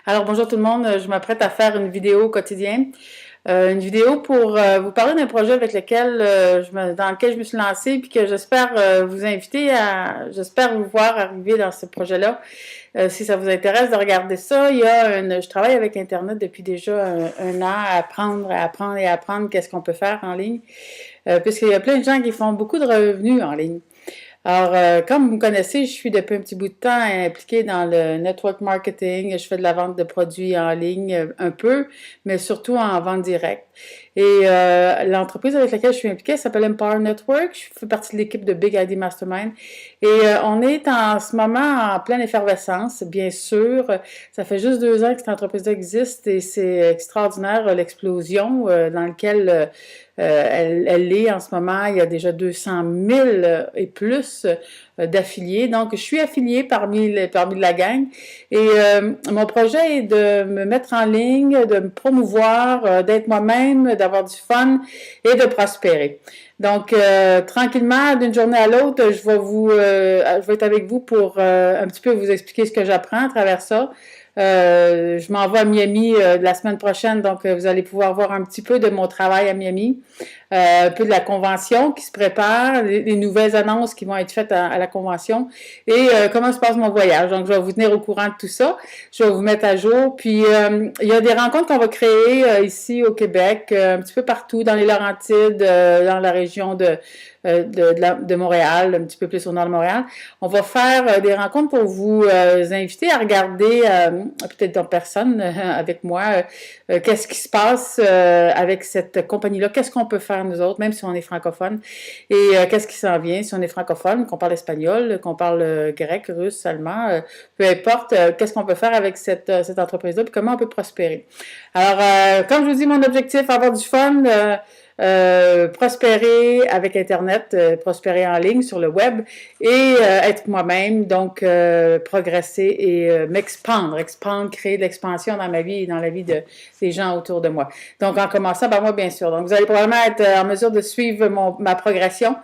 Alors bonjour tout le monde, je m'apprête à faire une vidéo quotidienne. Une vidéo pour vous parler d'un projet avec lequel dans lequel je me suis lancée puis que j'espère vous inviter j'espère vous voir arriver dans ce projet-là. Si ça vous intéresse de regarder ça, je travaille avec Internet depuis déjà un an à apprendre et apprendre qu'est-ce qu'on peut faire en ligne, puisqu'il y a plein de gens qui font beaucoup de revenus en ligne. Alors, comme vous me connaissez, je suis depuis un petit bout de temps impliquée dans le network marketing. Je fais de la vente de produits en ligne un peu, mais surtout en vente directe. Et l'entreprise avec laquelle je suis impliquée s'appelle Empower Network. Je fais partie de l'équipe de Big ID Mastermind. Et on est en ce moment en pleine effervescence, bien sûr. Ça fait juste 2 ans que cette entreprise-là existe et c'est extraordinaire l'explosion dans laquelle elle est en ce moment. Il y a déjà 200 000 et plus d'affiliés. Donc, je suis affiliée parmi la gang. Et mon projet est de me mettre en ligne, de me promouvoir, d'être moi-même, d'avoir du fun et de prospérer. Donc, tranquillement, d'une journée à l'autre, je vais être avec vous pour un petit peu vous expliquer ce que j'apprends à travers ça. Je m'en vais à Miami la semaine prochaine, donc vous allez pouvoir voir un petit peu de mon travail à Miami, un peu de la convention qui se prépare, les nouvelles annonces qui vont être faites à la convention et comment se passe mon voyage. Donc, je vais vous tenir au courant de tout ça. Je vais vous mettre à jour. Puis, il y a des rencontres qu'on va créer ici au Québec, un petit peu partout, dans les Laurentides, dans la région de Montréal, un petit peu plus au nord de Montréal. On va faire des rencontres pour vous inviter à regarder, peut-être en personne avec moi, qu'est-ce qui se passe avec cette compagnie-là, qu'est-ce qu'on peut faire nous autres, même si on est francophone, et qu'est-ce qui s'en vient, si on est francophone, qu'on parle espagnol, qu'on parle grec, russe, allemand, peu importe, qu'est-ce qu'on peut faire avec cette entreprise-là, puis comment on peut prospérer. Alors, comme je vous dis, mon objectif, avoir du fun, prospérer avec Internet, prospérer en ligne sur le web et être moi-même, donc progresser et expandre, créer de l'expansion dans ma vie et dans la vie des gens autour de moi. Donc, en commençant par moi, bien sûr. Donc, vous allez probablement être en mesure de suivre ma progression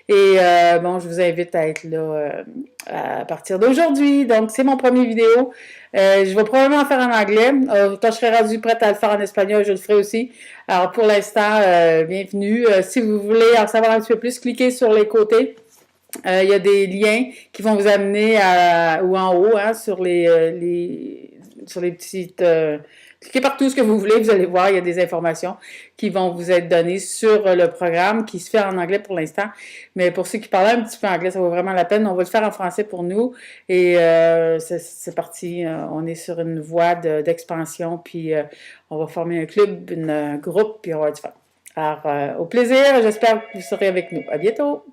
et bon, je vous invite à être là à partir d'aujourd'hui. Donc, c'est mon premier vidéo. Je vais probablement en faire en anglais. Quand je serai rendue prête à le faire en espagnol, je le ferai aussi. Alors, pour l'instant, bienvenue. Si vous voulez en savoir un petit peu plus, cliquez sur les côtés. Il y a des liens qui vont vous amener ou en haut, hein, sur les petites... cliquez partout ce que vous voulez, vous allez voir, il y a des informations qui vont vous être données sur le programme qui se fait en anglais pour l'instant. Mais pour ceux qui parlent un petit peu anglais, ça vaut vraiment la peine. On va le faire en français pour nous. Et c'est parti. On est sur une voie d'expansion. Puis on va former un club, un groupe, puis on va être fun. Alors, au plaisir. J'espère que vous serez avec nous. À bientôt!